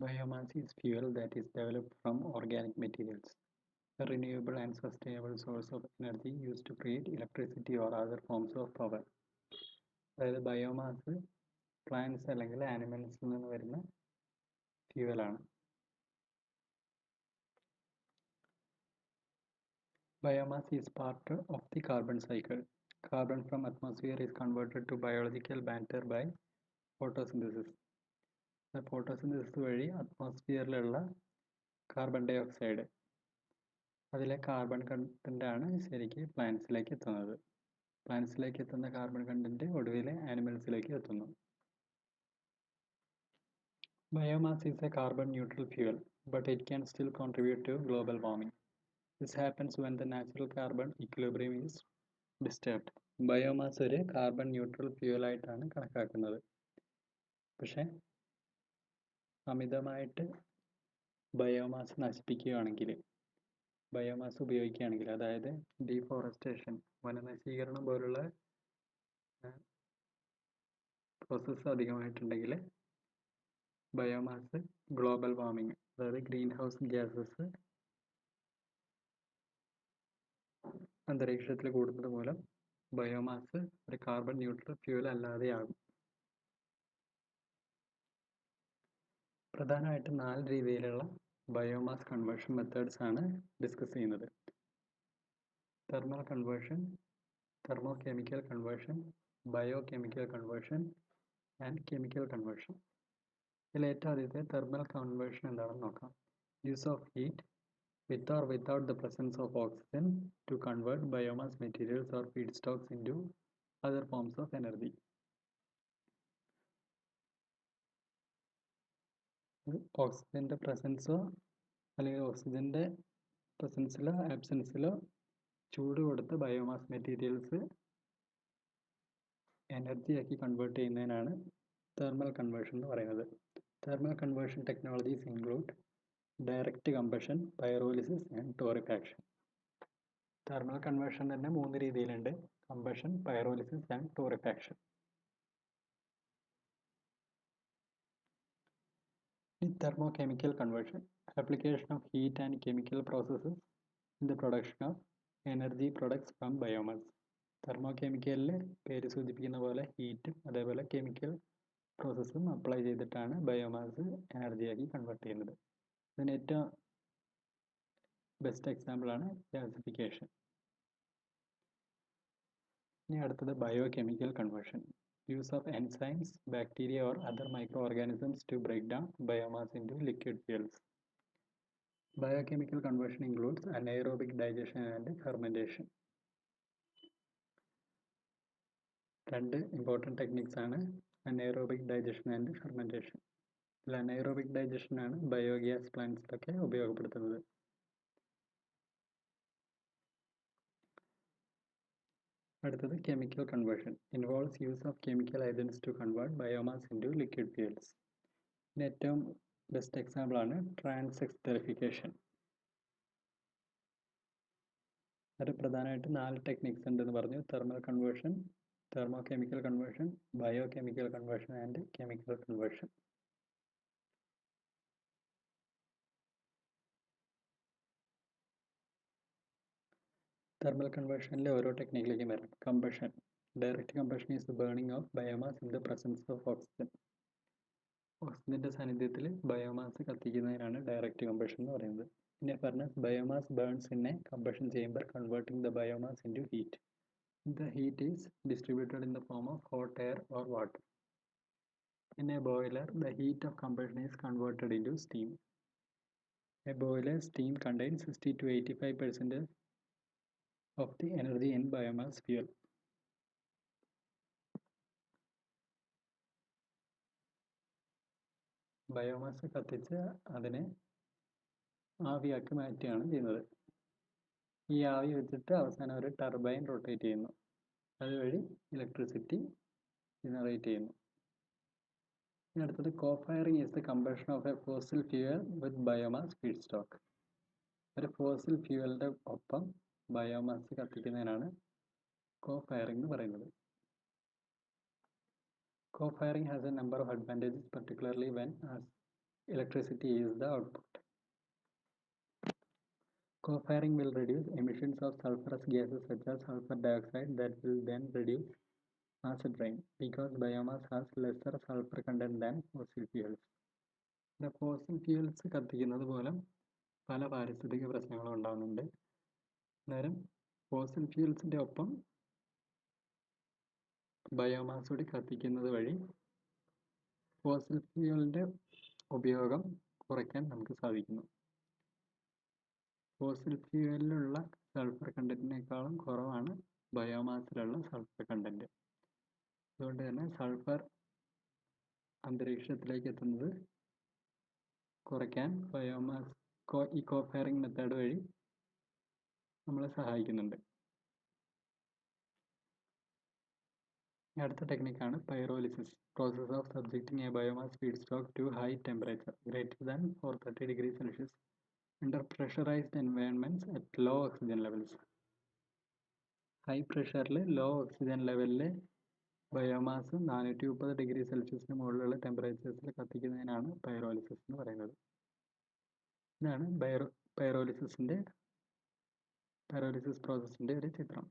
Biomass is fuel that is developed from organic materials, a renewable and sustainable source of energy used to create electricity or other forms of power. അതായത് biomass plants അല്ലെങ്കിൽ ആനിമൽസിൽ നിന്ന് വരുന്ന ഫ്യൂവലാണ്. Biomass is part of the carbon cycle. Carbon from atmosphere is converted to biological matter by photosynthesis. Photosynthesis വഴി അറ്റ്മോസ്ഫിയറിലുള്ള carbon dye oxide അതിലെ carbon കണ്ടൻ്റാണ് ശരിക്കും പ്ലാന്റ്സിലേക്ക് എത്തുന്നത്. പ്ലാന്റ്സിലേക്ക് എത്തുന്ന carbon content ഒടുവിൽ ആനിമൽസിലേക്ക് എത്തുന്നു. Biomass is a carbon neutral fuel, but it can still contribute to global warming. This happens when the natural carbon equilibrium is disturbed. Biomass ഒരു carbon neutral ഫ്യൂവലായിട്ടാണ് കണക്കാക്കുന്നത്. പക്ഷെ അമിതമായിട്ട് ബയോമാസ് നശിപ്പിക്കുകയാണെങ്കിൽ, ബയോമാസ് ഉപയോഗിക്കുകയാണെങ്കിൽ, അതായത് ഡീഫോറസ്റ്റേഷൻ, വനനശീകരണം പോലുള്ള പ്രോസസ്സ് അധികമായിട്ടുണ്ടെങ്കിൽ ബയോമാസ് ഗ്ലോബൽ വാർമിംഗ്, അതായത് green house gases അന്തരീക്ഷത്തിൽ കൂടുന്നത് മൂലം ബയോമാസ് ഒരു കാർബൺ ന്യൂട്രൽ ഫ്യൂവൽ അല്ലാതെയാകും. പ്രധാനമായിട്ട് 4 രീതിയിലുള്ള ബയോമാസ് കൺവേർഷൻ മെത്തേഡ്സ് ആണ് ഡിസ്കസ് ചെയ്യുന്നത്. Thermal conversion, thermochemical conversion, biochemical conversion and chemical conversion. ഇതിൽ ഏറ്റവും ആദ്യത്തെ തെർമൽ കൺവേർഷൻ എന്താണെന്ന് നോക്കാം. Use of heat with or without the presence of oxygen to convert biomass materials or feedstocks into other forms of energy. ഓക്സിജൻ്റെ പ്രസൻസോ അല്ലെങ്കിൽ ഓക്സിജൻ്റെ പ്രസൻസിലോ ആബ്സെൻസിലോ ചൂട് കൊടുത്ത് ബയോമാസ് മെറ്റീരിയൽസ് എനർജിയാക്കി കൺവേർട്ട് ചെയ്യുന്നതിനാണ് തെർമൽ കൺവേർഷൻ എന്ന് പറയുന്നത്. Thermal conversion technologies include direct combustion, pyrolysis and torrefaction. Thermal conversion തന്നെ 3 രീതിയിലുണ്ട്: combustion, pyrolysis and torrefaction. Thermochemical conversion, application of heat and chemical processes in the production of energy products from biomass. തെർമോകെമിക്കലിൽ പേര് സൂചിപ്പിക്കുന്ന പോലെ ഹീറ്റും അതേപോലെ chemical പ്രോസസ്സും apply ചെയ്തിട്ടാണ് biomass എനർജിയാക്കി convert ചെയ്യുന്നത്. ഇതിന് ഏറ്റവും ബെസ്റ്റ് എക്സാമ്പിളാണ് ഗ്യാസിഫിക്കേഷൻ. ഇനി അടുത്തത് biochemical conversion. Use of enzymes, bacteria or other microorganisms to break down biomass into liquid fuels. Biochemical conversion includes anaerobic digestion and fermentation. രണ്ട് ഇമ്പോർട്ടൻറ്റ് ടെക്നിക്സ് ആണ് anaerobic digestion and fermentation. ഇതിൽ anaerobic digestion ആണ് biogas പ്ലാന്റ്സിലൊക്കെ ഉപയോഗപ്പെടുത്തുന്നത്. അടുത്തത് chemical conversion. Involves use of chemical agents to convert biomass into liquid fuels. ഇതിന് ഏറ്റവും best എക്സാമ്പിളാണ് ട്രാൻസെക്സ്റ്ററിഫിക്കേഷൻ. അത് പ്രധാനമായിട്ട് 4 ടെക്നിക്സ് ഉണ്ടെന്ന് പറഞ്ഞു: thermal conversion, thermochemical conversion, biochemical conversion and chemical conversion. Thermal കൺവേർഷനിലെ ഓരോ ടെക്നിക്കിലേക്കും വരാം. Combustion. Direct combustion is the burning of biomass in the presence of oxygen. ഓക്സിജൻ്റെ സാന്നിധ്യത്തിൽ ബയോമാസ് കത്തിക്കുന്നതിനാണ് ഡയറക്റ്റ് കമ്പഷൻ എന്ന് പറയുന്നത്. In a furnace, biomass burns in a combustion chamber, converting the biomass into heat. The heat is distributed in the form of hot air or water. In a boiler, the heat of combustion is converted into steam. A boiler steam contains 60 to 85% of the energy in biomass fuel. Biomass കത്തിച്ച് അതിനെ ആവിയാക്കി മാറ്റുകയാണ് ചെയ്യുന്നത്. ഈ ആവി വെച്ചിട്ട് അവസാനം ഒരു turbine rotate ചെയ്യുന്നു. അതുവഴി ഇലക്ട്രിസിറ്റി ജനറേറ്റ് ചെയ്യുന്നു. ഇനി അടുത്തത് cofiring is the combustion of a fossil fuel with biomass feedstock. ഒരു ഫോസിൽ ഫ്യൂവലിൻ്റെ ഒപ്പം ബയോമാസ് കത്തിക്കുന്നതിനാണ് കോഫയറിംഗ് എന്ന് പറയുന്നത്. Co-firing has a number of advantages, particularly when electricity is the output. Co-firing will reduce emissions of sulfurous gases such as sulfur dioxide that will then reduce acid rain because biomass has lesser sulfur content than fossil fuels. The fossil fuels കത്തിക്കുന്നത് മൂലം പല പാരിസ്ഥിതിക പ്രശ്നങ്ങളും ഉണ്ടാകുന്നുണ്ട്. അന്നേരം fossil ഫ്യൂൽസിൻ്റെ ഒപ്പം biomass കൂടി കത്തിക്കുന്നത് വഴി ഫോസിൽ ഫ്യൂവലിൻ്റെ ഉപയോഗം കുറയ്ക്കാൻ നമുക്ക് സാധിക്കുന്നു. ഫോസിൽ ഫ്യൂവലിലുള്ള സൾഫർ കണ്ടന്റിനേക്കാളും കുറവാണ് ബയോമാസിലുള്ള സൾഫർ കണ്ടന്റ്. അതുകൊണ്ട് തന്നെ സൾഫർ അന്തരീക്ഷത്തിലേക്ക് എത്തുന്നത് കുറയ്ക്കാൻ ബയോമാസ് ഈ കോഫയറിംഗ് മെത്തേഡ് വഴി നമ്മളെ സഹായിക്കുന്നുണ്ട്. അടുത്ത ടെക്നിക്കാണ് pyrolysis. Process of subjecting a biomass feedstock to high temperature greater than 430 degree Celsius under pressurized environments at low oxygen levels. High പ്രഷറിൽ ലോ ഓക്സിജൻ ലെവലിൽ ബയോമാസ് 430 degree Celsius മുകളിലുള്ള ടെമ്പറേച്ചേഴ്സിൽ കത്തിക്കുന്നതിനാണ് പൈറോലിസിസ് എന്ന് പറയുന്നത്. ഇതാണ് പൈറോലിസിസ് പ്രോസസ്സിൻ്റെ ഒരു ചിത്രം.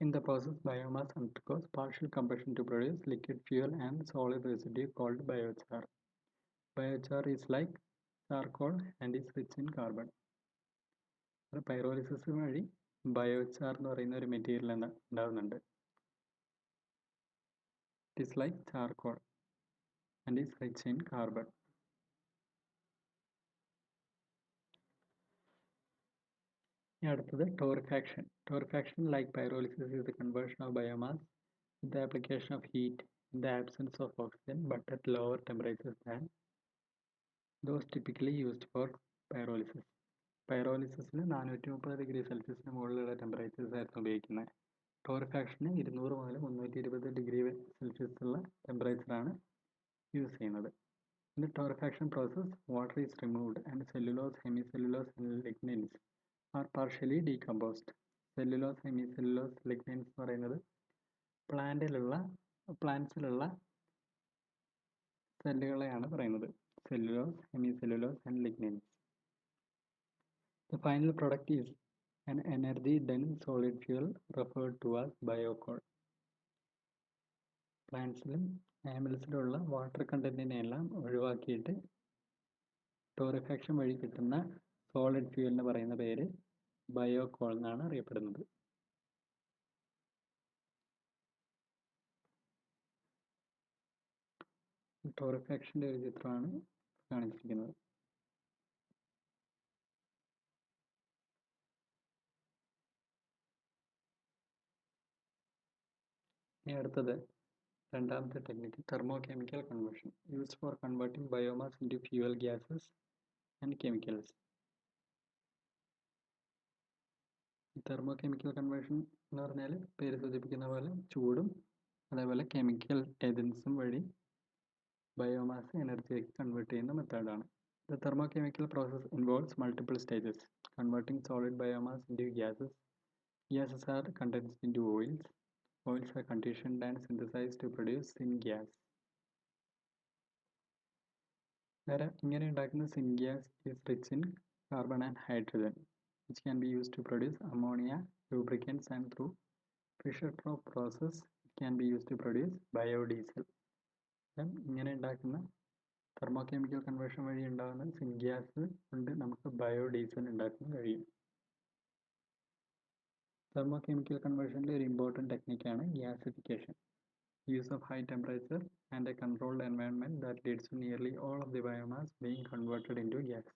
In the process, biomass undergoes partial combustion to produce liquid fuel and solid residue called biochar. Biochar is like charcoal and is rich in carbon. Pyrolysis വഴി biochar എന്ന് പറയുന്ന ഒരു മെറ്റീരിയൽ ഉണ്ടാകുന്നുണ്ട്. It is like charcoal and is rich in carbon. അടുത്തത് torrefaction. Torrefaction, like pyrolysis, is the conversion of biomass with the application of heat in the absence of oxygen but at lower temperatures than those typically used for pyrolysis. പൈറോലിസിസിന് 430 degree Celsius മുകളിലുള്ള temperatures ആയിരുന്നു ഉപയോഗിക്കുന്നത്. ടോറിഫാക്ഷന് 200 മുതൽ 320 degree Celsius ഉള്ള ടെമ്പറേച്ചറാണ് use ചെയ്യുന്നത്. In the torrefaction process, water is removed and cellulose, hemicellulose and lignins are partially decomposed. Cellulose, hemicellulose, lignins എന്ന് പറയുന്നത് പ്ലാന്റ്സിലുള്ള സെല്ലുകളെയാണ് പറയുന്നത്. Cellulose, hemicellulose and lignins. The final product is an energy-dense solid fuel referred to as biocoal. പ്ലാന്റ്സിലും ആനിമൽസിലുള്ള water കണ്ടന്റിനെല്ലാം ഒഴിവാക്കിയിട്ട് torrefaction വഴി കിട്ടുന്ന solid ഫ്യൂവലിന് പറയുന്ന പേര് ബയോകോൾ എന്നാണ് അറിയപ്പെടുന്നത്. ടോറിഫാക്ഷൻ്റെ ഒരു ചിത്രമാണ് കാണിച്ചിരിക്കുന്നത്. ഇനി അടുത്തത് രണ്ടാമത്തെ technique thermochemical conversion used for converting biomass into fuel gases and chemicals. Thermochemical conversion എന്ന് പറഞ്ഞാൽ പേര് സൂചിപ്പിക്കുന്ന പോലെ ചൂടും അതേപോലെ കെമിക്കൽ ഏജൻസും വഴി ബയോമാസ് എനർജിയാക്കി കൺവേർട്ട് ചെയ്യുന്ന മെത്തേഡാണ്. The thermochemical process involves multiple stages. Converting solid biomass into gases. Gases are condensed into oils. Oils are conditioned and synthesized to produce syngas. ഇങ്ങനെ ഉണ്ടാക്കുന്ന syngas is rich in carbon and hydrogen, which can be used to produce ammonia, lubricants, and through Fischer-Tropsch process, it can be used to produce biodiesel. ഇങ്ങനെ ഉണ്ടാക്കുന്ന thermochemical conversion വഴി ഉണ്ടാകുന്ന syngas കൊണ്ട് നമുക്ക് biodiesel ഉണ്ടാക്കാൻ കഴിയും. തെർമോകെമിക്കൽ കൺവേർഷനിലെ ഒരു ഇമ്പോർട്ടൻറ്റ് ടെക്നിക്കാണ് gasification. Use of high temperature and a controlled environment that leads to nearly all of the biomass being converted into gas.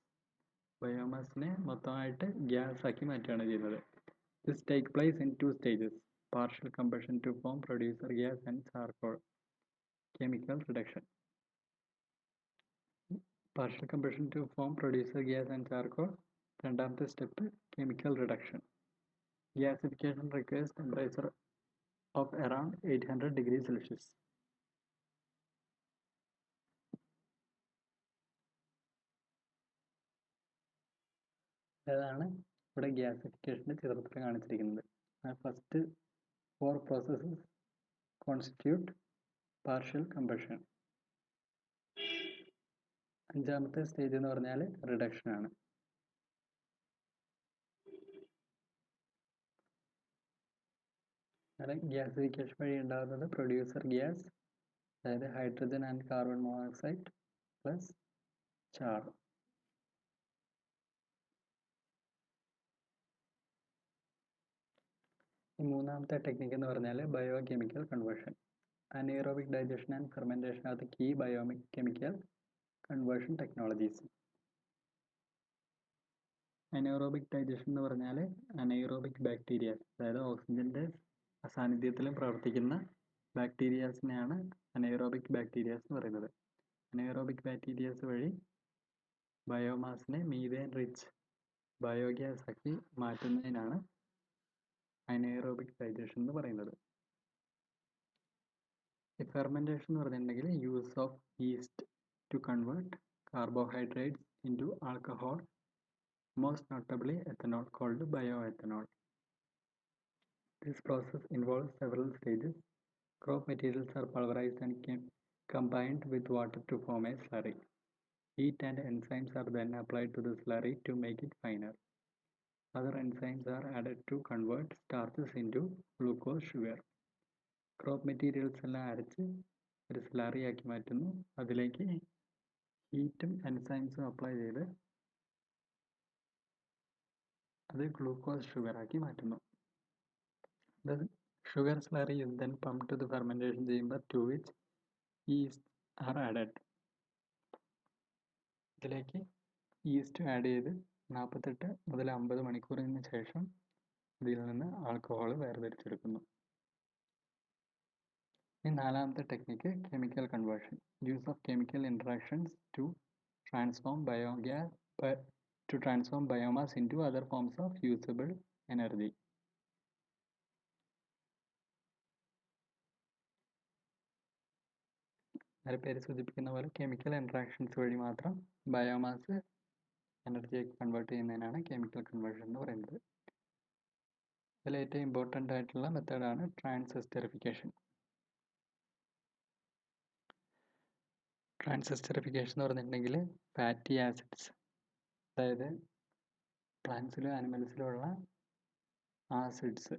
ബയോമാസിനെ മൊത്തമായിട്ട് ഗ്യാസ് ആക്കി മാറ്റുകയാണ് ചെയ്യുന്നത്. This take place in 2 stages. Partial combustion to form producer gas and charcoal. Chemical reduction. Partial combustion to form producer gas and charcoal. രണ്ടാമത്തെ step chemical reduction. Gasification requires temperature of around 800 degree Celsius. അതാണ് ഇവിടെ ഗ്യാസിഫിക്കേഷൻ്റെ ചിത്രത്തിൽ കാണിച്ചിരിക്കുന്നത്. First 4 processes constitute partial combustion. അഞ്ചാമത്തെ stage എന്ന് പറഞ്ഞാൽ reduction ആണ്. ഗ്യാസിഫിക്കേഷൻ വഴി ഉണ്ടാകുന്നത് പ്രൊഡ്യൂസർ ഗ്യാസ്, അതായത് hydrogen and carbon monoxide plus char. മൂന്നാമത്തെ ടെക്നിക്ക് എന്ന് പറഞ്ഞാൽ biochemical conversion. Anaerobic digestion and fermentation are the key biochemical conversion technologies. Anaerobic digestion എന്ന് പറഞ്ഞാൽ അനേറോബിക് ബാക്ടീരിയാസ്, അതായത് ഓക്സിജൻ്റെ അസാന്നിധ്യത്തിലും പ്രവർത്തിക്കുന്ന ബാക്ടീരിയാസിനെയാണ് അനേറോബിക് ബാക്ടീരിയാസ് എന്ന് പറയുന്നത്. അനേറോബിക് ബാക്ടീരിയാസ് വഴി ബയോമാസിനെ മീഥേൻ റിച്ച് ബയോഗ്യാസ് ആക്കി മാറ്റുന്നതിനാണ് അനേറോബിക് ഡൈജഷൻ എന്ന് പറയുന്നത്. ഫെർമെൻറ്റേഷൻ എന്ന് പറഞ്ഞിട്ടുണ്ടെങ്കിൽ use of yeast to convert carbohydrates into alcohol, most notably ethanol called bioethanol. This process involves several stages. Crop materials are pulverized and combined with water to form a slurry. Heat and enzymes are then applied to the slurry to make it finer. Other enzymes are added to convert starches into glucose sugar. Crop materials എല്ലാം അരച്ച് ഒരു slurry ആക്കി മാറ്റുന്നു. അതിലേക്ക് ഹീറ്റും എൻസൈംസും apply ചെയ്ത് അത് glucose ഷുഗറാക്കി മാറ്റുന്നു. The sugar slurry is then pumped to the fermentation chamber to which yeast are added. ഇതിലേക്ക് ഈസ്റ്റ് ആഡ് ചെയ്ത് 48 മുതൽ 50 മണിക്കൂറിന് ശേഷം ഇതിൽ നിന്ന് ആൽക്കഹോൾ വേർതിരിച്ചെടുക്കുന്നു. ഇനി നാലാമത്തെ technique chemical conversion. Use of chemical interactions to transform biomass into other forms of usable energy. പേര് സൂചിപ്പിക്കുന്ന പോലെ കെമിക്കൽ ഇൻട്രാക്ഷൻസ് വഴി മാത്രം ബയോമാസ് എനർജിയാക്കി കൺവേർട്ട് ചെയ്യുന്നതിനാണ് കെമിക്കൽ കൺവേർഷൻ എന്ന് പറയുന്നത്. അതിൽ ഏറ്റവും ഇമ്പോർട്ടൻ്റ് ആയിട്ടുള്ള മെത്തേഡാണ് ട്രാൻസെസ്റ്ററിഫിക്കേഷൻ. ട്രാൻസെസ്റ്ററിഫിക്കേഷൻ എന്ന് പറഞ്ഞിട്ടുണ്ടെങ്കിൽ ഫാറ്റി ആസിഡ്സ്, അതായത് പ്ലാന്റ്സിലും ആനിമൽസിലുള്ള ആസിഡ്സ്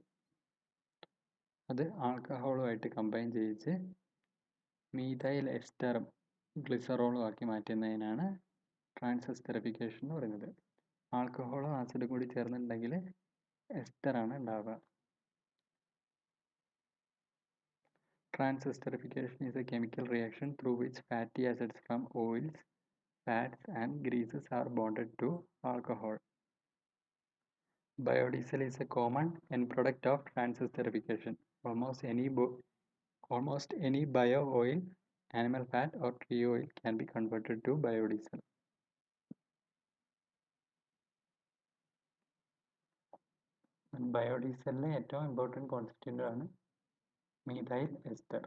അത് ആൽക്കഹോളുമായിട്ട് കമ്പൈൻ ചെയ്യിച്ച് മീഥൈൽ എസ്റ്ററും ഗ്ലിസറോളും ആക്കി മാറ്റുന്നതിനാണ് ട്രാൻസെസ്റ്ററിഫിക്കേഷൻ എന്ന് പറയുന്നത്. ആൽക്കഹോളും ആസിഡും കൂടി ചേർന്നിട്ടുണ്ടെങ്കിൽ എസ്റ്ററാണ് ഉണ്ടാവുക. Transesterification is a chemical reaction through which fatty acids from oils, fats and greases are bonded to alcohol. Biodiesel is a common end product of transesterification. Almost any bio oil, animal fat or tree oil can be converted to biodiesel. ബയോഡീസലിലെ ഏറ്റവും important constituent ആണ് methyl ester.